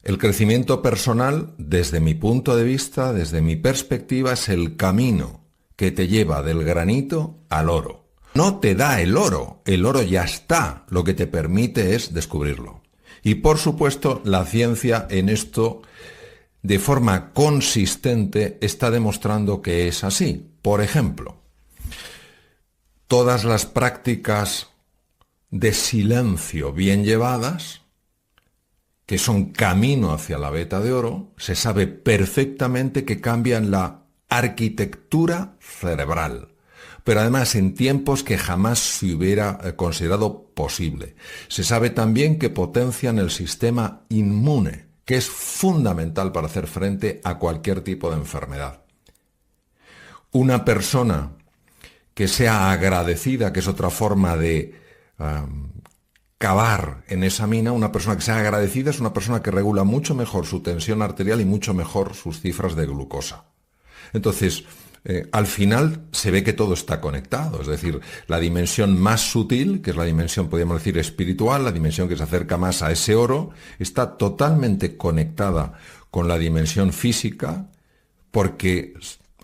El crecimiento personal, desde mi punto de vista, desde mi perspectiva, es el camino que te lleva del granito al oro. No te da el oro ya está, lo que te permite es descubrirlo. Y por supuesto, la ciencia en esto, de forma consistente, está demostrando que es así. Por ejemplo, todas las prácticas de silencio bien llevadas, que son camino hacia la veta de oro, se sabe perfectamente que cambian la arquitectura cerebral, pero además en tiempos que jamás se hubiera considerado posible. Se sabe también que potencian el sistema inmune, que es fundamental para hacer frente a cualquier tipo de enfermedad. Una persona que sea agradecida, que es otra forma de cavar en esa mina, una persona que sea agradecida es una persona que regula mucho mejor su tensión arterial y mucho mejor sus cifras de glucosa. Entonces, al final se ve que todo está conectado, es decir, la dimensión más sutil, que es la dimensión, podríamos decir, espiritual, la dimensión que se acerca más a ese oro, está totalmente conectada con la dimensión física, porque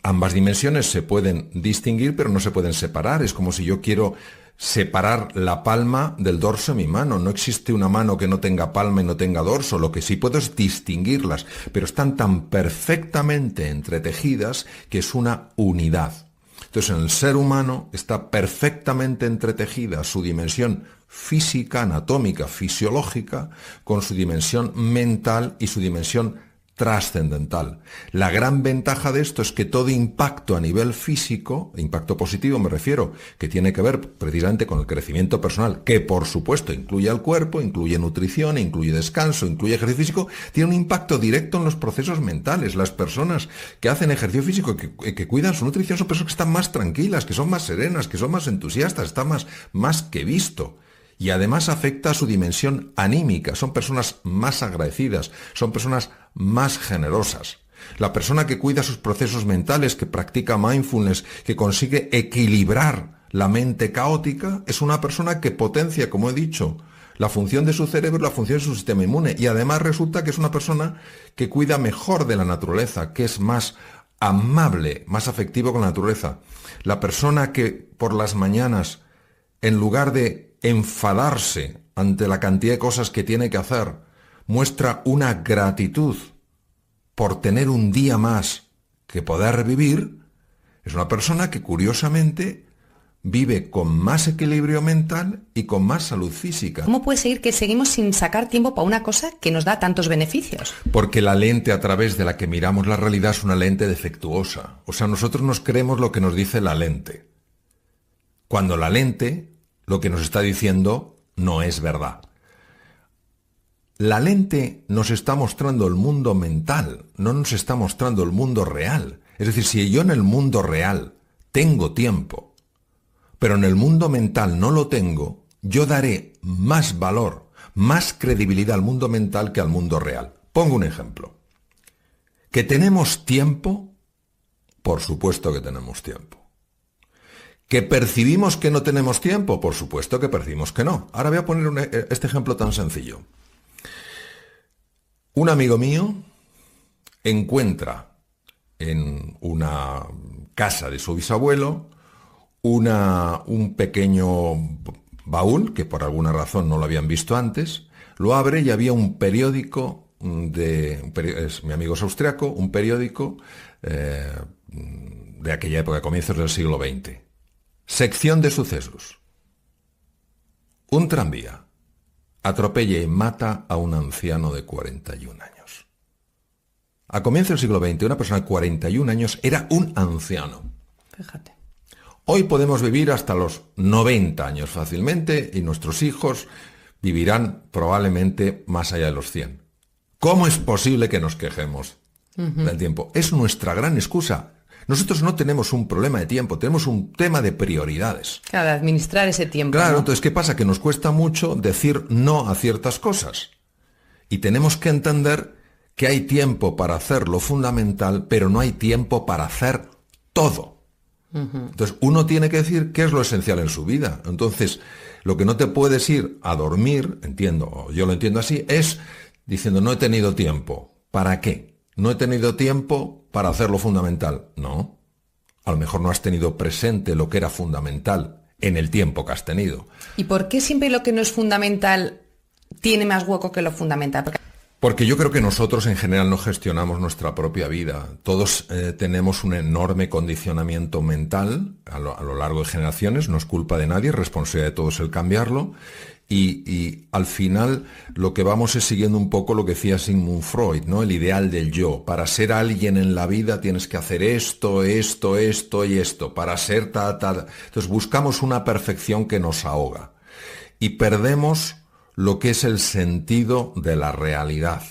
ambas dimensiones se pueden distinguir, pero no se pueden separar. Es como si yo quiero separar la palma del dorso de mi mano. No existe una mano que no tenga palma y no tenga dorso. Lo que sí puedo es distinguirlas, pero están tan perfectamente entretejidas que es una unidad. Entonces, en el ser humano está perfectamente entretejida su dimensión física, anatómica, fisiológica, con su dimensión mental y su dimensión trascendental. La gran ventaja de esto es que todo impacto a nivel físico, impacto positivo me refiero, que tiene que ver precisamente con el crecimiento personal, que por supuesto incluye al cuerpo, incluye nutrición, incluye descanso, incluye ejercicio físico, tiene un impacto directo en los procesos mentales. Las personas que hacen ejercicio físico, que cuidan su nutrición, son personas que están más tranquilas, que son más serenas, que son más entusiastas, está más que visto. Y además afecta a su dimensión anímica. Son personas más agradecidas, son personas más generosas. La persona que cuida sus procesos mentales, que practica mindfulness, que consigue equilibrar la mente caótica, es una persona que potencia, como he dicho, la función de su cerebro, la función de su sistema inmune. Y además resulta que es una persona que cuida mejor de la naturaleza, que es más amable, más afectivo con la naturaleza. La persona que por las mañanas, en lugar de enfadarse ante la cantidad de cosas que tiene que hacer, muestra una gratitud por tener un día más que poder vivir, es una persona que curiosamente vive con más equilibrio mental y con más salud física. ¿Cómo puede ser que seguimos sin sacar tiempo para una cosa que nos da tantos beneficios? Porque la lente a través de la que miramos la realidad es una lente defectuosa. O sea, nosotros nos creemos lo que nos dice la lente, cuando la lente lo que nos está diciendo no es verdad. La lente nos está mostrando el mundo mental, no nos está mostrando el mundo real. Es decir, si yo en el mundo real tengo tiempo, pero en el mundo mental no lo tengo, yo daré más valor, más credibilidad al mundo mental que al mundo real. Pongo un ejemplo. ¿Que tenemos tiempo? Por supuesto que tenemos tiempo. ¿Que percibimos que no tenemos tiempo? Por supuesto que percibimos que no. Ahora voy a poner este ejemplo tan sencillo. Un amigo mío encuentra en una casa de su bisabuelo un pequeño baúl, que por alguna razón no lo habían visto antes, lo abre y había un periódico mi amigo es austriaco, un periódico de aquella época, comienzos del siglo XX. Sección de sucesos. Un tranvía atropella y mata a un anciano de 41 años. A comienzos del siglo XX, una persona de 41 años era un anciano. Fíjate. Hoy podemos vivir hasta los 90 años fácilmente y nuestros hijos vivirán probablemente más allá de los 100. ¿Cómo es posible que nos quejemos del tiempo? Es nuestra gran excusa. Nosotros no tenemos un problema de tiempo, tenemos un tema de prioridades. Claro, de administrar ese tiempo. Claro, ¿no? Entonces, ¿qué pasa? Que nos cuesta mucho decir no a ciertas cosas. Y tenemos que entender que hay tiempo para hacer lo fundamental, pero no hay tiempo para hacer todo. Entonces, uno tiene que decir qué es lo esencial en su vida. Entonces, lo que no te puedes ir a dormir, entiendo, yo lo entiendo así, es diciendo no he tenido tiempo. ¿Para qué? No he tenido tiempo para hacer lo fundamental. No. A lo mejor no has tenido presente lo que era fundamental en el tiempo que has tenido. ¿Y por qué siempre lo que no es fundamental tiene más hueco que lo fundamental? Porque yo creo que nosotros en general no gestionamos nuestra propia vida. Todos tenemos un enorme condicionamiento mental a lo largo de generaciones, no es culpa de nadie, es responsabilidad de todos el cambiarlo. Y al final lo que vamos es siguiendo un poco lo que decía Sigmund Freud, ¿no? El ideal del yo. Para ser alguien en la vida tienes que hacer esto, esto, esto y esto. Para ser tal. Entonces buscamos una perfección que nos ahoga. Y perdemos lo que es el sentido de la realidad.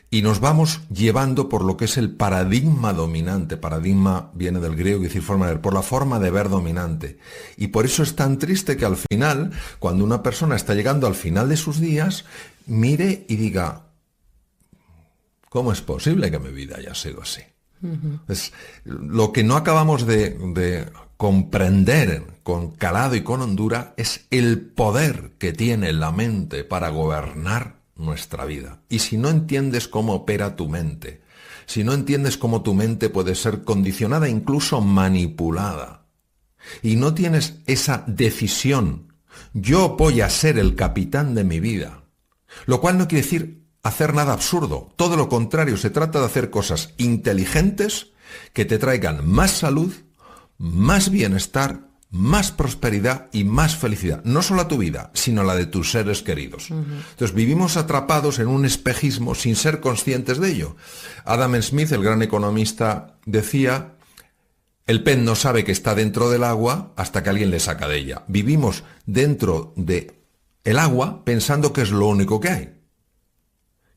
Y nos vamos llevando por lo que es el paradigma dominante. Paradigma viene del griego, quiere decir forma de ver, por la forma de ver dominante. Y por eso es tan triste que al final, cuando una persona está llegando al final de sus días, mire y diga, ¿cómo es posible que mi vida haya sido así? Es lo que no acabamos de comprender con calado y con hondura es el poder que tiene la mente para gobernar nuestra vida. Y si no entiendes cómo opera tu mente, si no entiendes cómo tu mente puede ser condicionada, incluso manipulada, y no tienes esa decisión, yo voy a ser el capitán de mi vida, lo cual no quiere decir hacer nada absurdo, todo lo contrario, se trata de hacer cosas inteligentes que te traigan más salud, más bienestar, más prosperidad y más felicidad. No solo a tu vida, sino a la de tus seres queridos. Entonces vivimos atrapados en un espejismo sin ser conscientes de ello. Adam Smith, el gran economista, decía, el pez no sabe que está dentro del agua hasta que alguien le saca de ella. Vivimos dentro del agua pensando que es lo único que hay.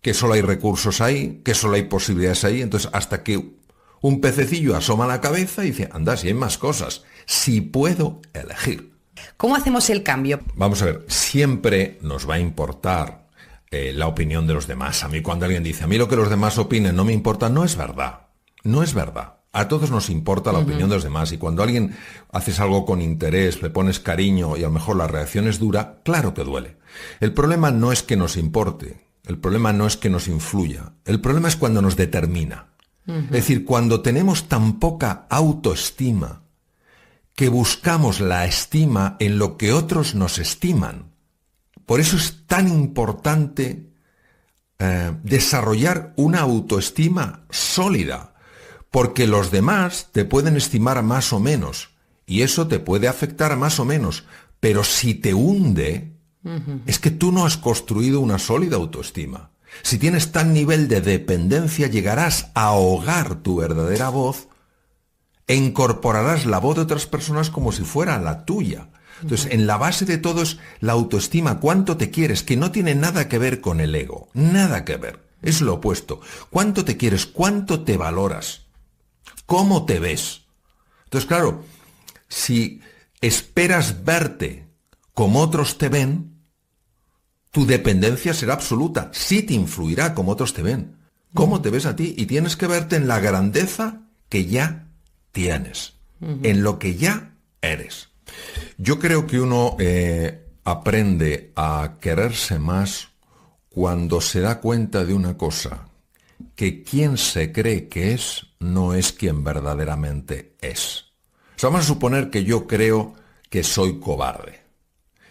Que solo hay recursos ahí, que solo hay posibilidades ahí. Entonces hasta que un pececillo asoma la cabeza y dice, anda, si hay más cosas, si puedo elegir. ¿Cómo hacemos el cambio? Vamos a ver, siempre nos va a importar la opinión de los demás. A mí cuando alguien dice, a mí lo que los demás opinen no me importa, no es verdad. No es verdad. A todos nos importa la opinión de los demás y cuando alguien haces algo con interés, le pones cariño y a lo mejor la reacción es dura, claro que duele. El problema no es que nos importe, el problema no es que nos influya, el problema es cuando nos determina. Es decir, cuando tenemos tan poca autoestima que buscamos la estima en lo que otros nos estiman. Por eso es tan importante desarrollar una autoestima sólida, porque los demás te pueden estimar más o menos, y eso te puede afectar más o menos, pero si te hunde, es que tú no has construido una sólida autoestima. Si tienes tal nivel de dependencia, llegarás a ahogar tu verdadera voz e incorporarás la voz de otras personas como si fuera la tuya. Entonces, en la base de todo es la autoestima, cuánto te quieres, que no tiene nada que ver con el ego, nada que ver, es lo opuesto. Cuánto te quieres, cuánto te valoras, cómo te ves. Entonces, claro, si esperas verte como otros te ven, tu dependencia será absoluta, sí te influirá como otros te ven, cómo te ves a ti, y tienes que verte en la grandeza que ya tienes, en lo que ya eres. Yo creo que uno aprende a quererse más cuando se da cuenta de una cosa, que quien se cree que es, no es quien verdaderamente es. O sea, vamos a suponer que yo creo que soy cobarde.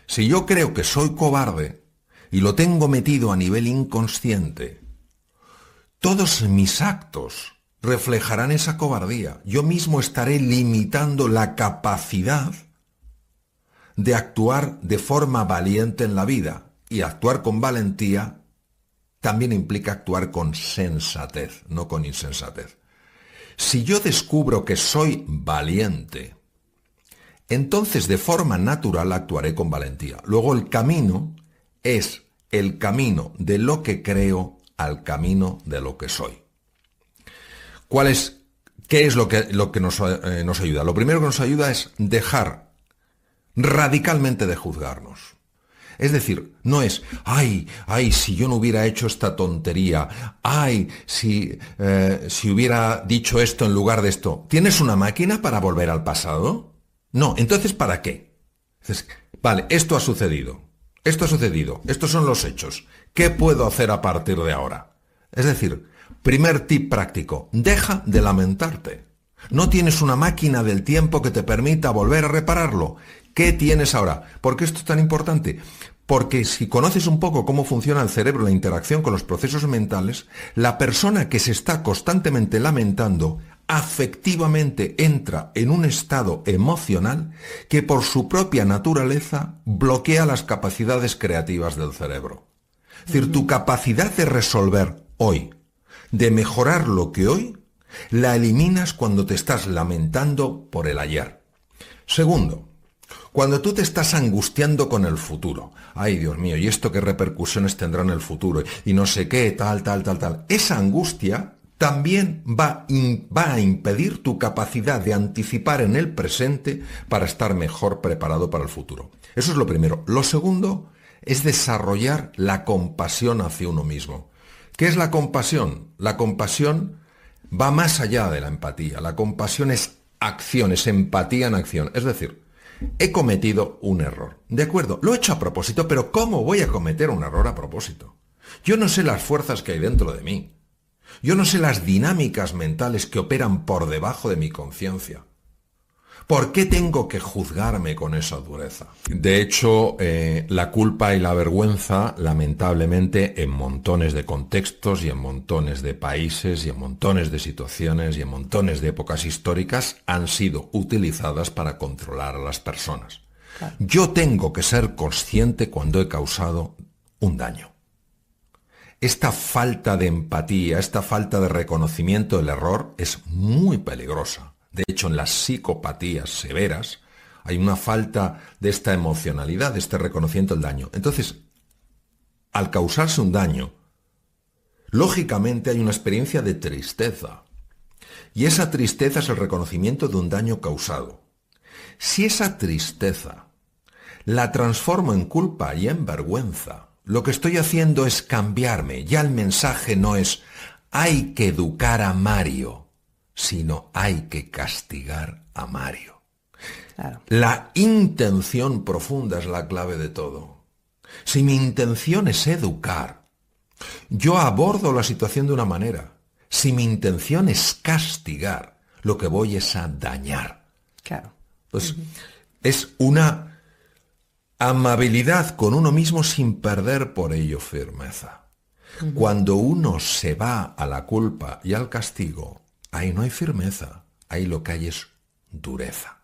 Si yo creo que soy cobarde, y lo tengo metido a nivel inconsciente, todos mis actos reflejarán esa cobardía. Yo mismo estaré limitando la capacidad de actuar de forma valiente en la vida. Y actuar con valentía también implica actuar con sensatez, no con insensatez. Si yo descubro que soy valiente, entonces de forma natural actuaré con valentía. Luego el camino es el camino de lo que creo al camino de lo que soy. ¿Qué es lo que nos ayuda? Lo primero que nos ayuda es dejar radicalmente de juzgarnos. Es decir, no es, ay, si yo no hubiera hecho esta tontería, ay, si hubiera dicho esto en lugar de esto. ¿Tienes una máquina para volver al pasado? No, entonces ¿para qué? Entonces, vale, esto ha sucedido, estos son los hechos. ¿Qué puedo hacer a partir de ahora? Es decir, primer tip práctico, deja de lamentarte. No tienes una máquina del tiempo que te permita volver a repararlo. ¿Qué tienes ahora? ¿Por qué esto es tan importante? Porque si conoces un poco cómo funciona el cerebro, la interacción con los procesos mentales, la persona que se está constantemente lamentando afectivamente entra en un estado emocional que por su propia naturaleza bloquea las capacidades creativas del cerebro. Es decir, tu capacidad de resolver hoy, de mejorar lo que hoy, la eliminas cuando te estás lamentando por el ayer. Segundo, cuando tú te estás angustiando con el futuro, ay Dios mío, ¿y esto qué repercusiones tendrá en el futuro? Y no sé qué, tal. Esa angustia también va a impedir tu capacidad de anticipar en el presente para estar mejor preparado para el futuro. Eso es lo primero. Lo segundo es desarrollar la compasión hacia uno mismo. ¿Qué es la compasión? La compasión va más allá de la empatía. La compasión es acción, es empatía en acción. Es decir, he cometido un error. De acuerdo, lo he hecho a propósito, pero ¿cómo voy a cometer un error a propósito? Yo no sé las fuerzas que hay dentro de mí. Yo no sé las dinámicas mentales que operan por debajo de mi conciencia. ¿Por qué tengo que juzgarme con esa dureza? De hecho, la culpa y la vergüenza, lamentablemente, en montones de contextos y en montones de países y en montones de situaciones y en montones de épocas históricas, han sido utilizadas para controlar a las personas. Claro. Yo tengo que ser consciente cuando he causado un daño. Esta falta de empatía, esta falta de reconocimiento del error es muy peligrosa. De hecho, en las psicopatías severas hay una falta de esta emocionalidad, de este reconocimiento del daño. Entonces, al causarse un daño, lógicamente hay una experiencia de tristeza. Y esa tristeza es el reconocimiento de un daño causado. Si esa tristeza la transformo en culpa y en vergüenza, lo que estoy haciendo es cambiarme. Ya el mensaje no es hay que educar a Mario, sino hay que castigar a Mario. Claro. La intención profunda es la clave de todo. Si mi intención es educar, yo abordo la situación de una manera. Si mi intención es castigar, lo que voy es a dañar. Claro. Pues es una amabilidad con uno mismo sin perder por ello firmeza. Cuando uno se va a la culpa y al castigo, ahí no hay firmeza, ahí lo que hay es dureza.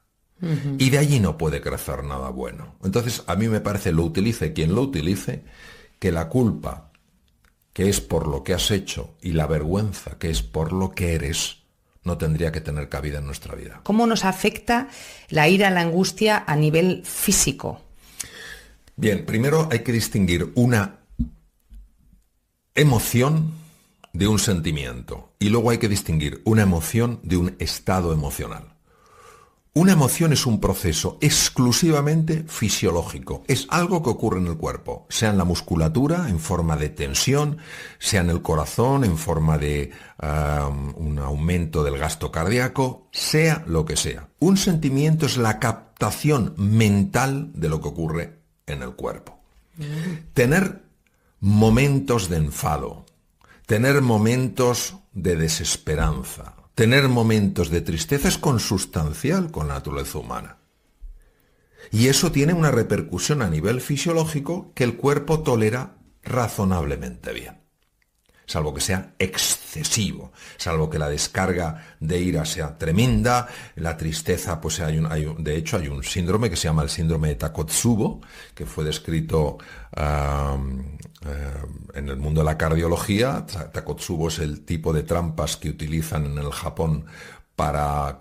Y de allí no puede crecer nada bueno. Entonces, a mí me parece, lo utilice quien lo utilice, que la culpa, que es por lo que has hecho, y la vergüenza, que es por lo que eres, no tendría que tener cabida en nuestra vida. ¿Cómo nos afecta la ira, la angustia a nivel físico? Bien, primero hay que distinguir una emoción de un sentimiento y luego hay que distinguir una emoción de un estado emocional. Una emoción es un proceso exclusivamente fisiológico, es algo que ocurre en el cuerpo, sea en la musculatura en forma de tensión, sea en el corazón en forma de un aumento del gasto cardíaco, sea lo que sea. Un sentimiento es la captación mental de lo que ocurre en el cuerpo. Tener momentos de enfado, tener momentos de desesperanza, tener momentos de tristeza es consustancial con la naturaleza humana. Y eso tiene una repercusión a nivel fisiológico que el cuerpo tolera razonablemente bien. Salvo que sea excesivo, salvo que la descarga de ira sea tremenda, la tristeza, pues de hecho hay un síndrome que se llama el síndrome de Takotsubo, que fue descrito en el mundo de la cardiología. Takotsubo es el tipo de trampas que utilizan en el Japón para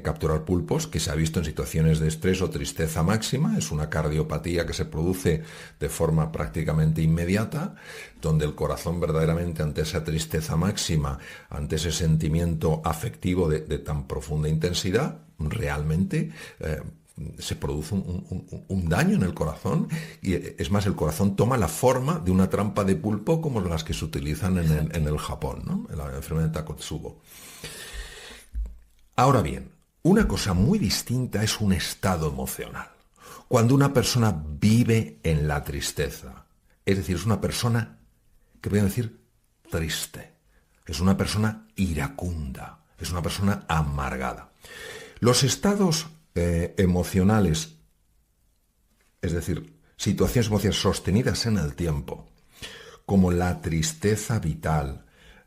capturar pulpos, que se ha visto en situaciones de estrés o tristeza máxima. Es una cardiopatía que se produce de forma prácticamente inmediata, donde el corazón verdaderamente ante esa tristeza máxima, ante ese sentimiento afectivo de tan profunda intensidad, realmente se produce un daño en el corazón, y es más, el corazón toma la forma de una trampa de pulpo como las que se utilizan en el Japón, ¿no? En la enfermedad de Takotsubo. Ahora bien, una cosa muy distinta es un estado emocional. Cuando una persona vive en la tristeza, es decir, es una persona que podríamos decir triste. Es una persona iracunda, es una persona amargada. Los estados emocionales, es decir, situaciones emocionales sostenidas en el tiempo, como la tristeza vital,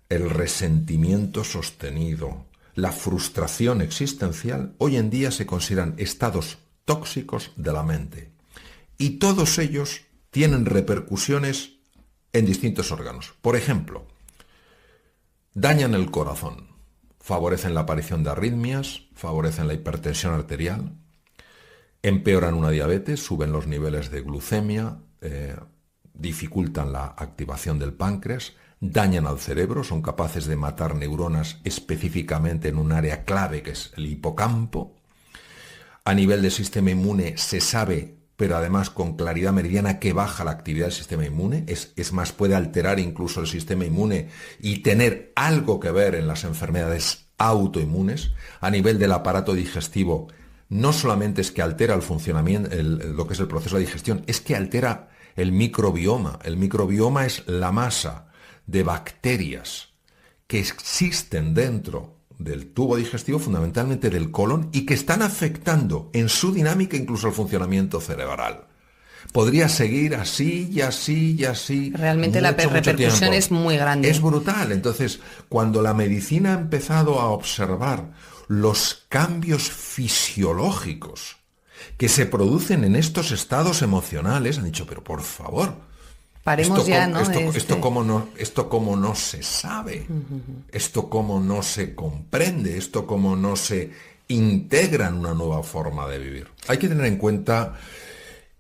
el resentimiento sostenido, la frustración existencial, hoy en día se consideran estados tóxicos de la mente. Y todos ellos tienen repercusiones en distintos órganos. Por ejemplo, dañan el corazón, favorecen la aparición de arritmias, favorecen la hipertensión arterial, empeoran una diabetes, suben los niveles de glucemia, dificultan la activación del páncreas, dañan al cerebro, son capaces de matar neuronas específicamente en un área clave que es el hipocampo. A nivel del sistema inmune se sabe, pero además con claridad meridiana, que baja la actividad del sistema inmune, es más, puede alterar incluso el sistema inmune y tener algo que ver en las enfermedades autoinmunes. A nivel del aparato digestivo, no solamente es que altera el funcionamiento, lo que es el proceso de digestión, es que altera el microbioma. El microbioma es la masa de bacterias que existen dentro del tubo digestivo, fundamentalmente del colon, y que están afectando en su dinámica incluso el funcionamiento cerebral. Podría seguir así y así y así. Realmente la repercusión es muy grande. Es brutal. Entonces, cuando la medicina ha empezado a observar los cambios fisiológicos que se producen en estos estados emocionales, han dicho, pero por favor, paremos ya, ¿no? Esto como no se sabe, esto como no se comprende, esto como no se integra en una nueva forma de vivir. Hay que tener en cuenta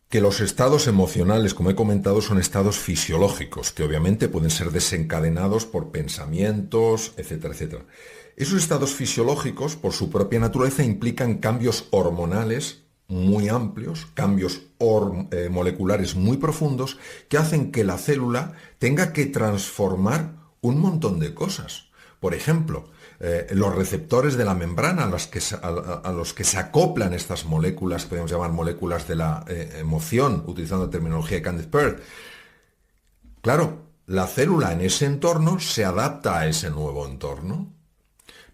que los estados emocionales, como he comentado, son estados fisiológicos, que obviamente pueden ser desencadenados por pensamientos, etcétera, etcétera. Esos estados fisiológicos, por su propia naturaleza, implican cambios hormonales muy amplios, cambios moleculares muy profundos, que hacen que la célula tenga que transformar un montón de cosas. Por ejemplo, los receptores de la membrana a los que se acoplan estas moléculas, podemos llamar moléculas de la emoción, utilizando la terminología de Candice Pert. Claro, la célula en ese entorno se adapta a ese nuevo entorno.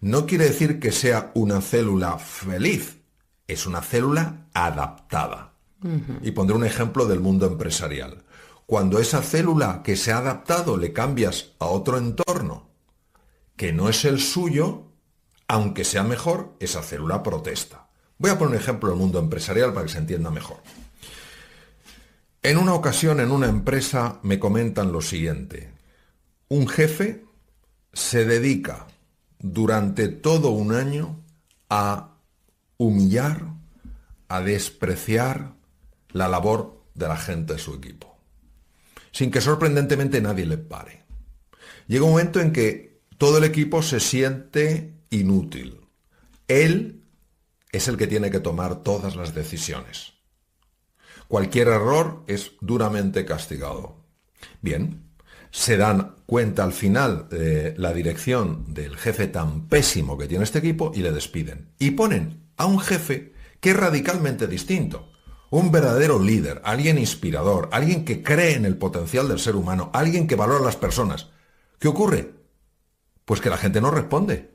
No quiere decir que sea una célula feliz, es una célula adaptada. Y pondré un ejemplo del mundo empresarial. Cuando esa célula que se ha adaptado le cambias a otro entorno que no es el suyo, aunque sea mejor, esa célula protesta. Voy a poner un ejemplo del mundo empresarial para que se entienda mejor. En una ocasión, en una empresa, me comentan lo siguiente. Un jefe se dedica durante todo un año a humillar, a despreciar la labor de la gente de su equipo, sin que sorprendentemente nadie le pare. Llega un momento en que todo el equipo se siente inútil. Él es el que tiene que tomar todas las decisiones. Cualquier error es duramente castigado. Bien, se dan cuenta al final la dirección del jefe tan pésimo que tiene este equipo y le despiden. Y ponen a un jefe que es radicalmente distinto. Un verdadero líder, alguien inspirador, alguien que cree en el potencial del ser humano, alguien que valora a las personas. ¿Qué ocurre? Pues que la gente no responde.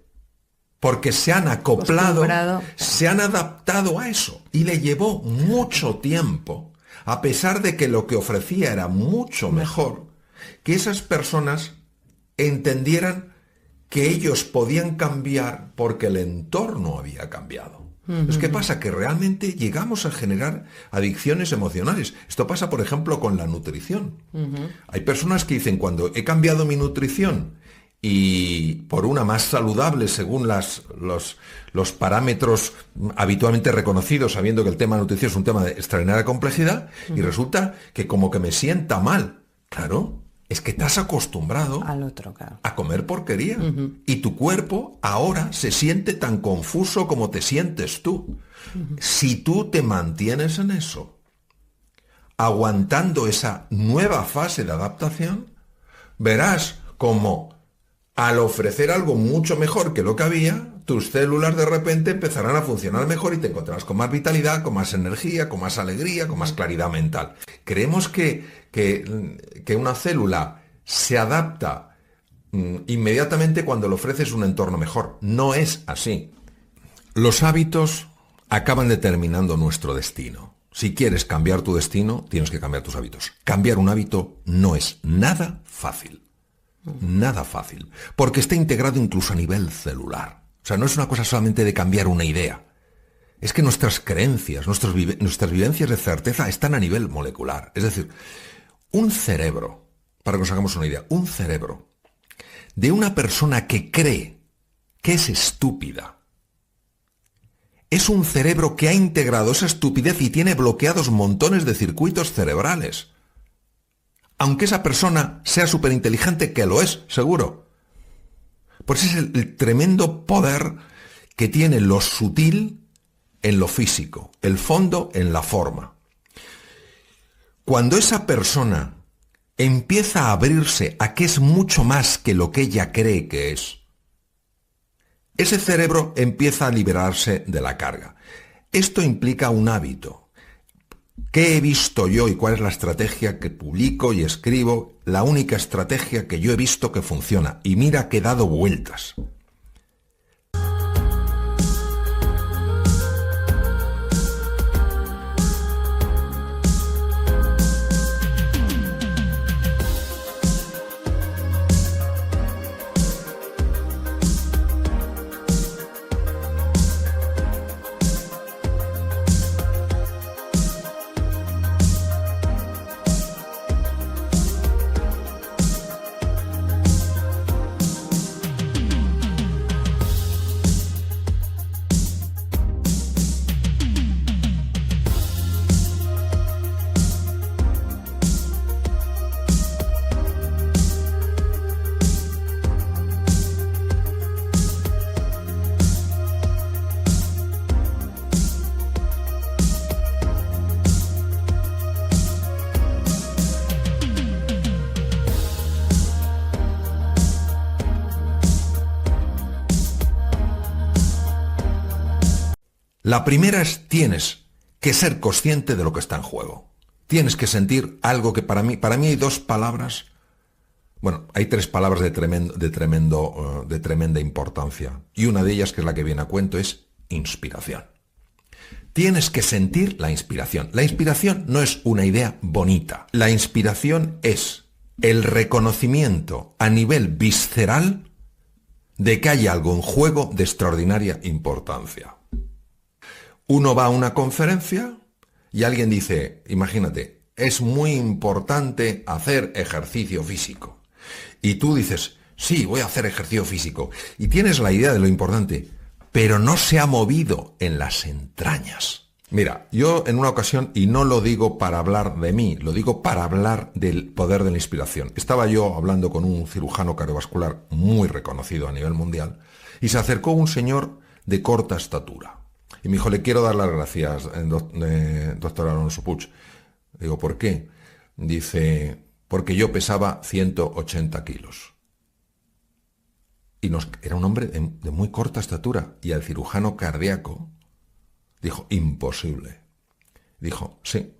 Porque se han acoplado, se han adaptado a eso. Y le llevó mucho tiempo, a pesar de que lo que ofrecía era mucho mejor, que esas personas entendieran que ellos podían cambiar porque el entorno había cambiado. Entonces, ¿qué pasa? Que realmente llegamos a generar adicciones emocionales. Esto pasa, por ejemplo, con la nutrición. Hay personas que dicen, cuando he cambiado mi nutrición y por una más saludable según los parámetros habitualmente reconocidos, sabiendo que el tema de nutrición es un tema de extraordinaria complejidad, y resulta que como que me sienta mal. Claro, es que te has acostumbrado al otro, claro, a comer porquería. Y tu cuerpo ahora se siente tan confuso como te sientes tú. Si tú te mantienes en eso, aguantando esa nueva fase de adaptación, verás como al ofrecer algo mucho mejor que lo que había, tus células de repente empezarán a funcionar mejor y te encontrarás con más vitalidad, con más energía, con más alegría, con más claridad mental. Creemos que una célula se adapta inmediatamente cuando le ofreces un entorno mejor. No es así. Los hábitos acaban determinando nuestro destino. Si quieres cambiar tu destino, tienes que cambiar tus hábitos. Cambiar un hábito no es nada fácil. Nada fácil. Porque está integrado incluso a nivel celular. O sea, no es una cosa solamente de cambiar una idea. Es que nuestras creencias, nuestras vivencias de certeza están a nivel molecular. Es decir, un cerebro, para que nos hagamos una idea, un cerebro de una persona que cree que es estúpida, es un cerebro que ha integrado esa estupidez y tiene bloqueados montones de circuitos cerebrales. Aunque esa persona sea superinteligente, que lo es, seguro. Pues es el tremendo poder que tiene lo sutil en lo físico, el fondo en la forma. Cuando esa persona empieza a abrirse a que es mucho más que lo que ella cree que es, ese cerebro empieza a liberarse de la carga. Esto implica un hábito. ¿Qué he visto yo y cuál es la estrategia que publico y escribo? La única estrategia que yo he visto que funciona. Y mira que he dado vueltas. La primera es, tienes que ser consciente de lo que está en juego. Tienes que sentir algo que para mí hay dos palabras, bueno, hay tres palabras de tremenda importancia. Y una de ellas, que es la que viene a cuento, es inspiración. Tienes que sentir la inspiración. La inspiración no es una idea bonita. La inspiración es el reconocimiento a nivel visceral de que hay algo en juego de extraordinaria importancia. Uno va a una conferencia y alguien dice, imagínate, es muy importante hacer ejercicio físico. Y tú dices, sí, voy a hacer ejercicio físico. Y tienes la idea de lo importante, pero no se ha movido en las entrañas. Mira, yo en una ocasión, y no lo digo para hablar de mí, lo digo para hablar del poder de la inspiración. Estaba yo hablando con un cirujano cardiovascular muy reconocido a nivel mundial y se acercó un señor de corta estatura. Y me dijo, le quiero dar las gracias, doctor Alonso Puig. Digo, ¿por qué? Dice, porque yo pesaba 180 kilos. Y era un hombre de muy corta estatura. Y el cirujano cardíaco dijo, imposible. Dijo, sí.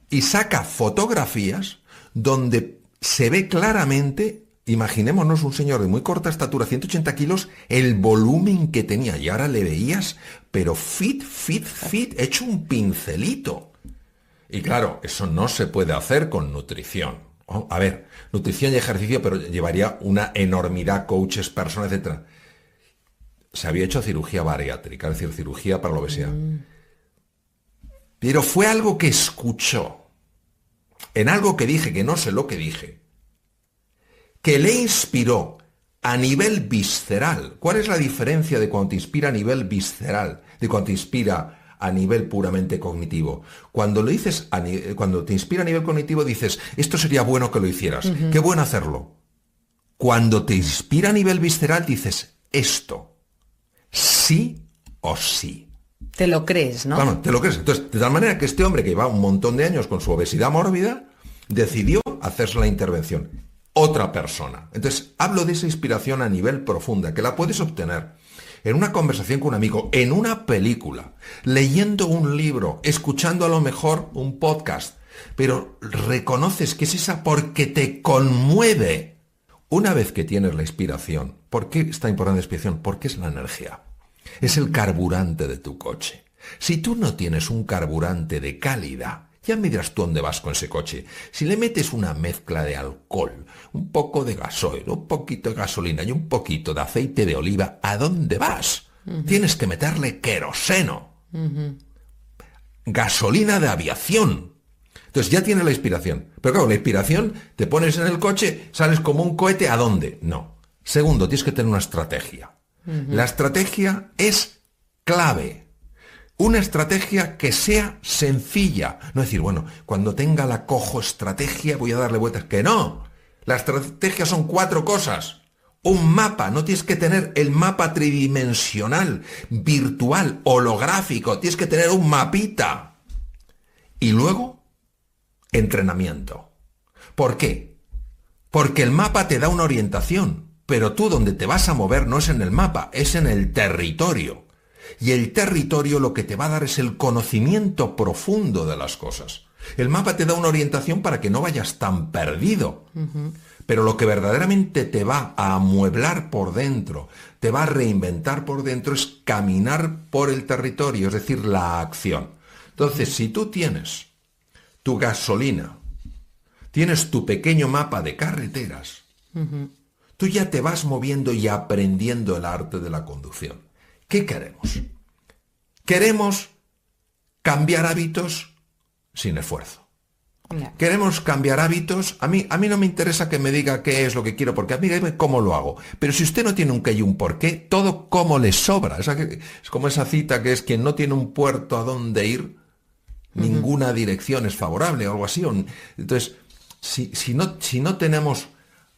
Y saca fotografías donde se ve claramente, imaginémonos un señor de muy corta estatura, 180 kilos, el volumen que tenía. Y ahora le veías, pero fit, hecho un pincelito. Y claro, eso no se puede hacer con nutrición. Oh, a ver, nutrición y ejercicio, pero llevaría una enormidad, coaches, personas, etc. Se había hecho cirugía bariátrica, es decir, cirugía para la obesidad. Pero fue algo que escuchó, en algo que dije, que no sé lo que dije, que le inspiró a nivel visceral. ¿Cuál es la diferencia de cuando te inspira a nivel visceral, de cuando te inspira a nivel puramente cognitivo? Cuando lo dices, cuando te inspira a nivel cognitivo, dices, esto sería bueno que lo hicieras, qué bueno hacerlo. Cuando te inspira a nivel visceral, dices, esto, sí o sí. Te lo crees, ¿no? Claro, te lo crees. Entonces, de tal manera que este hombre que lleva un montón de años con su obesidad mórbida, decidió hacerse la intervención. Otra persona. Entonces, hablo de esa inspiración a nivel profunda, que la puedes obtener en una conversación con un amigo, en una película, leyendo un libro, escuchando a lo mejor un podcast, pero reconoces que es esa porque te conmueve. Una vez que tienes la inspiración, ¿por qué está importante la inspiración? Porque es la energía. Es el carburante de tu coche. Si tú no tienes un carburante de calidad, ya me dirás tú dónde vas con ese coche. Si le metes una mezcla de alcohol, un poco de gasoil, un poquito de gasolina y un poquito de aceite de oliva, ¿a dónde vas? Tienes que meterle queroseno. Gasolina de aviación. Entonces ya tienes la inspiración. Pero claro, la inspiración, te pones en el coche, sales como un cohete, ¿a dónde? No. Segundo, tienes que tener una estrategia. La estrategia es clave. Una estrategia que sea sencilla. No decir, bueno, cuando tenga la cojo estrategia voy a darle vueltas. Que no. La estrategia son 4 cosas. Un mapa. No tienes que tener el mapa tridimensional, virtual, holográfico. Tienes que tener un mapita. Y luego, entrenamiento. ¿Por qué? Porque el mapa te da una orientación. Pero tú donde te vas a mover no es en el mapa, es en el territorio. Y el territorio lo que te va a dar es el conocimiento profundo de las cosas. El mapa te da una orientación para que no vayas tan perdido. Pero lo que verdaderamente te va a amueblar por dentro, te va a reinventar por dentro, es caminar por el territorio, es decir, la acción. Entonces, si tú tienes tu gasolina, tienes tu pequeño mapa de carreteras, tú ya te vas moviendo y aprendiendo el arte de la conducción. ¿Qué queremos? Queremos cambiar hábitos sin esfuerzo. No. Queremos cambiar hábitos. A mí no me interesa que me diga qué es lo que quiero, porque a mí dime cómo lo hago. Pero si usted no tiene un qué y un por qué, todo cómo le sobra. Es como esa cita que es: quien no tiene un puerto a dónde ir, ninguna dirección es favorable, o algo así. Entonces, si no tenemos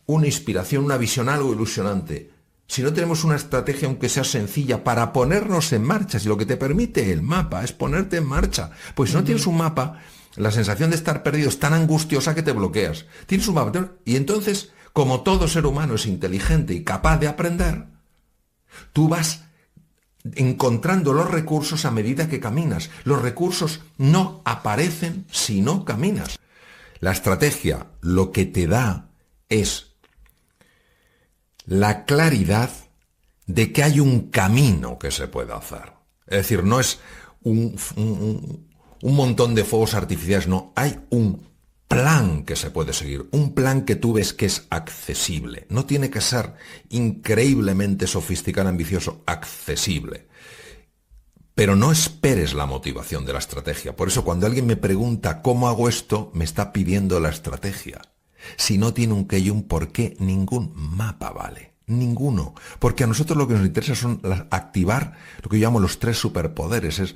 una inspiración, una visión, algo ilusionante, si no tenemos una estrategia, aunque sea sencilla, para ponernos en marcha, si lo que te permite el mapa es ponerte en marcha, pues si no tienes un mapa, la sensación de estar perdido es tan angustiosa que te bloqueas. Tienes un mapa, y entonces, como todo ser humano es inteligente y capaz de aprender, tú vas encontrando los recursos a medida que caminas. Los recursos no aparecen si no caminas. La estrategia lo que te da es la claridad de que hay un camino que se puede hacer. Es decir, no es un montón de fuegos artificiales, no, hay un plan que se puede seguir, un plan que tú ves que es accesible. No tiene que ser increíblemente sofisticado, ambicioso, accesible. Pero no esperes la motivación de la estrategia. Por eso cuando alguien me pregunta cómo hago esto, me está pidiendo la estrategia. Si no tiene un qué y un por qué, ningún mapa vale. Ninguno. Porque a nosotros lo que nos interesa son activar lo que yo llamo los 3 superpoderes. Es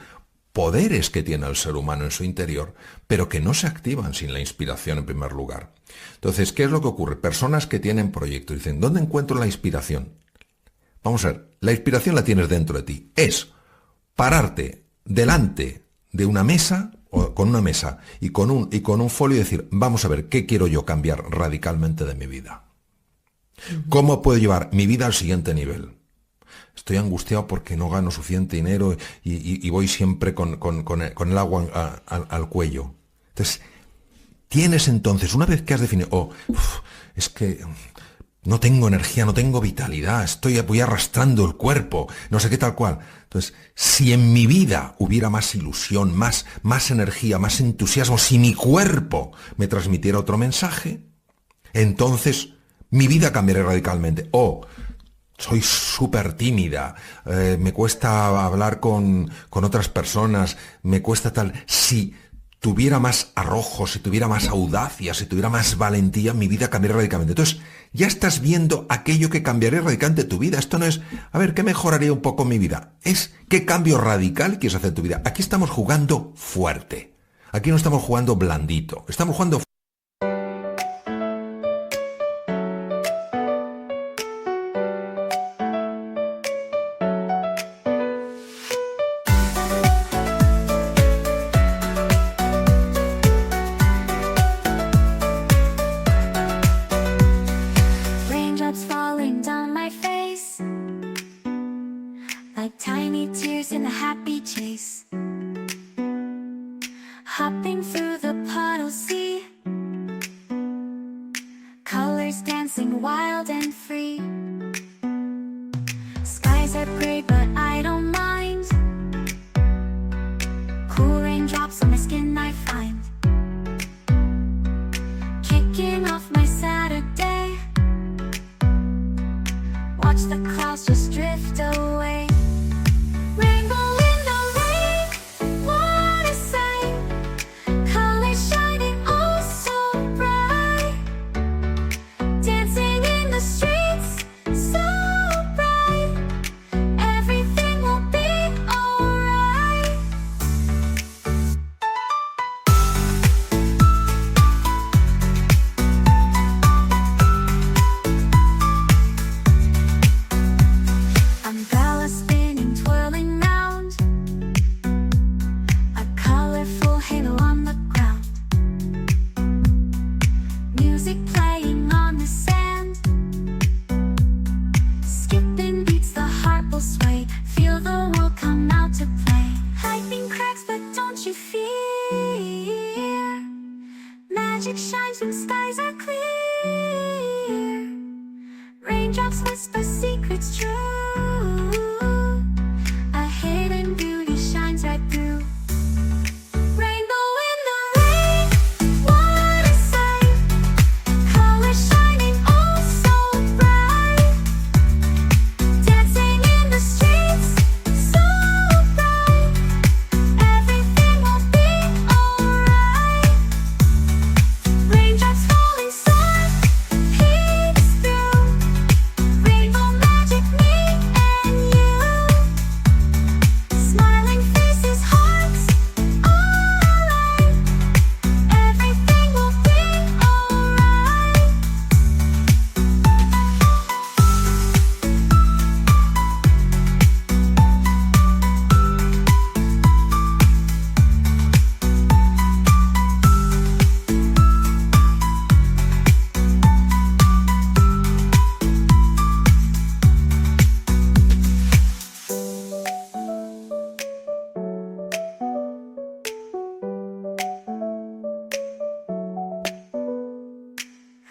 poderes que tiene el ser humano en su interior, pero que no se activan sin la inspiración en primer lugar. Entonces, ¿qué es lo que ocurre? Personas que tienen proyectos dicen: ¿dónde encuentro la inspiración? Vamos a ver, la inspiración la tienes dentro de ti. Es pararte delante de una mesa, o con una mesa y con un folio, y decir: vamos a ver, ¿qué quiero yo cambiar radicalmente de mi vida? ¿Cómo puedo llevar mi vida al siguiente nivel? Estoy angustiado porque no gano suficiente dinero y voy siempre con el agua al cuello. Entonces, tienes entonces, una vez que has definido, es que no tengo energía, no tengo vitalidad, voy arrastrando el cuerpo, no sé qué tal cual. Entonces, si en mi vida hubiera más ilusión, más energía, más entusiasmo, si mi cuerpo me transmitiera otro mensaje, entonces mi vida cambiaría radicalmente. Soy súper tímida, me cuesta hablar con otras personas, me cuesta tal. Si tuviera más arrojo, si tuviera más audacia, si tuviera más valentía, mi vida cambiaría radicalmente. Entonces, ya estás viendo aquello que cambiaría radicalmente tu vida. Esto no es, a ver, ¿qué mejoraría un poco mi vida? Es, ¿qué cambio radical quieres hacer en tu vida? Aquí estamos jugando fuerte. Aquí no estamos jugando blandito. Estamos jugando fuerte. Raindrops falling down my face, like tiny tears in a happy chase. Hopping through the puddles and free. Skies are gray, but I don't mind. Cool raindrops on my skin I find. Kicking off my Saturday. Watch the clouds just drift away. Rainbow in the rain, what a sight. Colors shining oh so bright. Dancing in the streets, so bright. Everything will be alright. Umbrella spinning, twirling round. A colorful halo on the ground. Music playing on the sand. Skipping beats, the heart will sway. Feel the world come out to play. Lightning cracks, but don't you fear. Magic shines when skies are clear. Raindrops whisper secrets true. A hidden beauty shines right through. Rainbow in the rain, what a sight. Colors shining oh so bright. Dancing in the streets, so bright. Everything will be alright. Raindrops falling soft, peeks through. Rainbow magic, me and you. Smiling faces, hearts alight. Everything will be alright.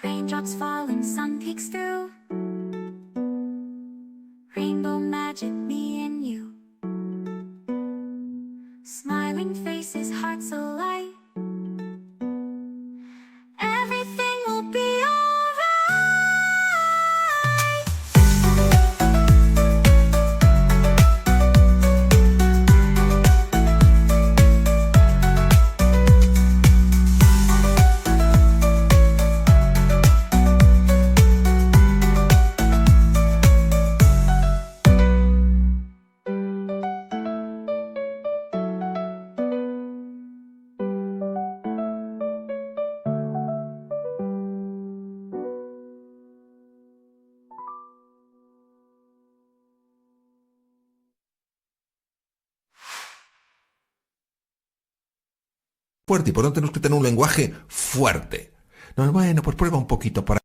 Raindrops falling, sun peeks through. Rainbow magic, me and you. Smiling faces, hearts alight. Everything will be alright. Fuerte, y por tanto tenemos que tener un lenguaje fuerte. No, bueno, pues prueba un poquito por ahí.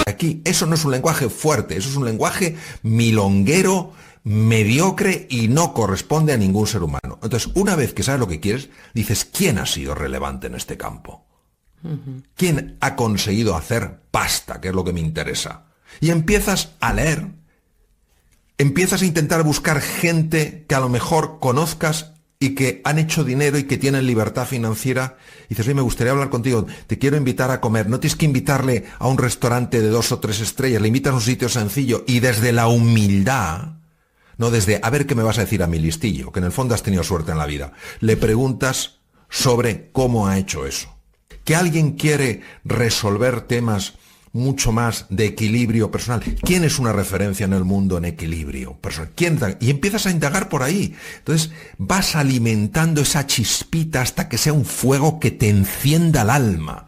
Aquí, eso no es un lenguaje fuerte, eso es un lenguaje milonguero, mediocre y no corresponde a ningún ser humano. Entonces, una vez que sabes lo que quieres, dices, ¿quién ha sido relevante en este campo? ¿Quién ha conseguido hacer pasta, que es lo que me interesa? Y empiezas a leer, empiezas a intentar buscar gente que a lo mejor conozcas y que han hecho dinero y que tienen libertad financiera, y dices, oye, me gustaría hablar contigo, te quiero invitar a comer, no tienes que invitarle a un restaurante de 2 o 3 estrellas, le invitas a un sitio sencillo y desde la humildad, no desde, a ver qué me vas a decir a mi listillo, que en el fondo has tenido suerte en la vida, le preguntas sobre cómo ha hecho eso. Que alguien quiere resolver temas mucho más de equilibrio personal. ¿Quién es una referencia en el mundo en equilibrio personal? ¿Quién? Y empiezas a indagar por ahí. Entonces vas alimentando esa chispita hasta que sea un fuego que te encienda el alma.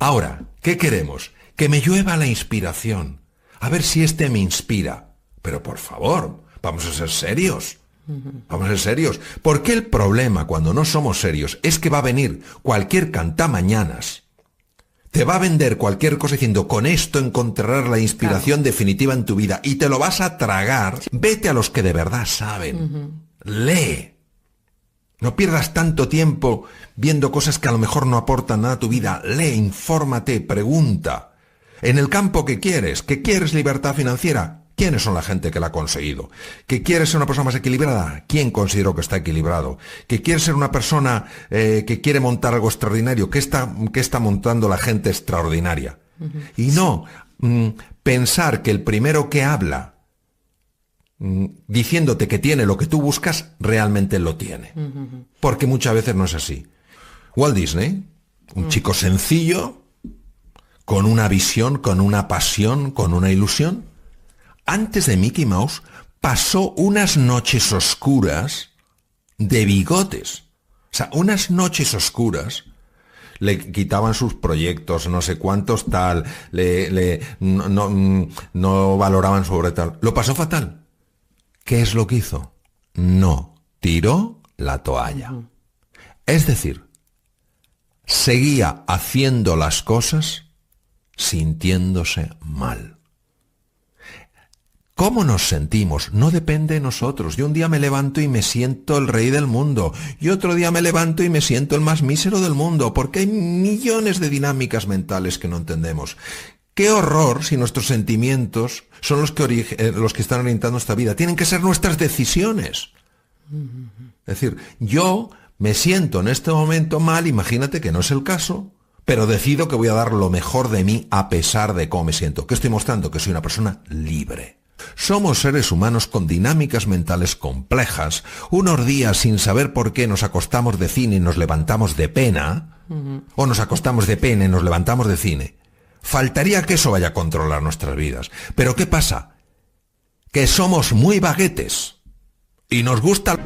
Ahora, ¿qué queremos? Que me llueva la inspiración. A ver si este me inspira. Pero por favor, vamos a ser serios. Vamos a ser serios. Porque el problema cuando no somos serios es que va a venir cualquier cantamañanas. Te va a vender cualquier cosa diciendo, con esto encontrarás la inspiración definitiva en tu vida y te lo vas a tragar. Vete a los que de verdad saben. Lee. No pierdas tanto tiempo viendo cosas que a lo mejor no aportan nada a tu vida. Lee, infórmate, pregunta. En el campo que quieres libertad financiera. ¿Quiénes son la gente que la ha conseguido? ¿Que quieres ser una persona más equilibrada? ¿Quién considero que está equilibrado? ¿Que quieres ser una persona que quiere montar algo extraordinario? ¿Qué está montando la gente extraordinaria? Y no pensar que el primero que habla diciéndote que tiene lo que tú buscas, realmente lo tiene. Porque muchas veces no es así. Walt Disney, un chico sencillo, con una visión, con una pasión, con una ilusión, antes de Mickey Mouse, pasó unas noches oscuras de bigotes. O sea, unas noches oscuras. Le quitaban sus proyectos, no sé cuántos tal, no valoraban sobre tal. Lo pasó fatal. ¿Qué es lo que hizo? No tiró la toalla. Es decir, seguía haciendo las cosas sintiéndose mal. ¿Cómo nos sentimos? No depende de nosotros. Yo un día me levanto y me siento el rey del mundo. Y otro día me levanto y me siento el más mísero del mundo. Porque hay millones de dinámicas mentales que no entendemos. ¡Qué horror si nuestros sentimientos son los que están orientando nuestra vida! Tienen que ser nuestras decisiones. Es decir, yo me siento en este momento mal, imagínate que no es el caso, pero decido que voy a dar lo mejor de mí a pesar de cómo me siento. ¿Qué estoy mostrando? Que soy una persona libre. Somos seres humanos con dinámicas mentales complejas. Unos días sin saber por qué nos acostamos de cine y nos levantamos de pena, o nos acostamos de pena y nos levantamos de cine. Faltaría que eso vaya a controlar nuestras vidas. Pero ¿qué pasa? Que somos muy vaguetes y nos gusta...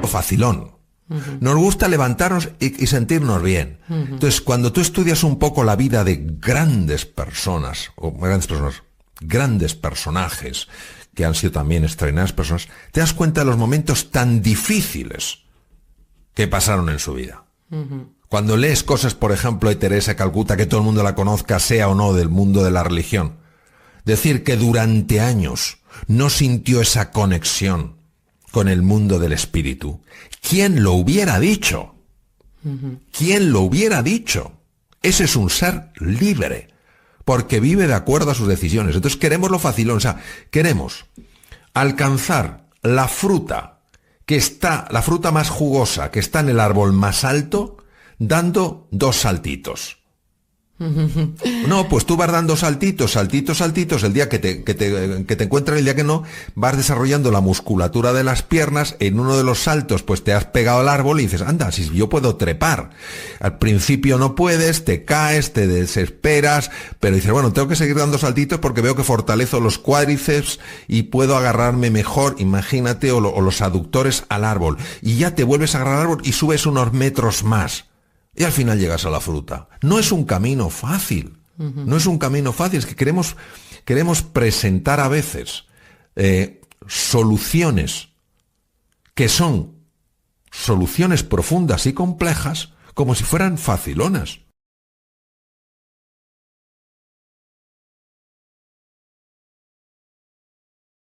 Facilón. Nos gusta levantarnos y sentirnos bien. Entonces, cuando tú estudias un poco la vida de grandes personajes que han sido también extraordinarias personas, te das cuenta de los momentos tan difíciles que pasaron en su vida. Cuando lees cosas, por ejemplo, de Teresa de Calcuta, que todo el mundo la conozca, sea o no del mundo de la religión, decir que durante años no sintió esa conexión con el mundo del espíritu. ¿Quién lo hubiera dicho? ¿Quién lo hubiera dicho? Ese es un ser libre, porque vive de acuerdo a sus decisiones. Entonces queremos lo facilón, o sea, queremos alcanzar la fruta más jugosa, que está en el árbol más alto, dando 2 saltitos. No, pues tú vas dando saltitos, el día que te encuentras, el día que no, vas desarrollando la musculatura de las piernas, en uno de los saltos pues te has pegado al árbol y dices, anda, si yo puedo trepar. Al principio no puedes, te caes, te desesperas, pero dices, bueno, tengo que seguir dando saltitos porque veo que fortalezo los cuádriceps y puedo agarrarme mejor, imagínate, o los aductores al árbol. Y ya te vuelves a agarrar al árbol y subes unos metros más. Y al final llegas a la fruta. No es un camino fácil. No es un camino fácil. Es que queremos presentar a veces soluciones que son soluciones profundas y complejas como si fueran facilonas.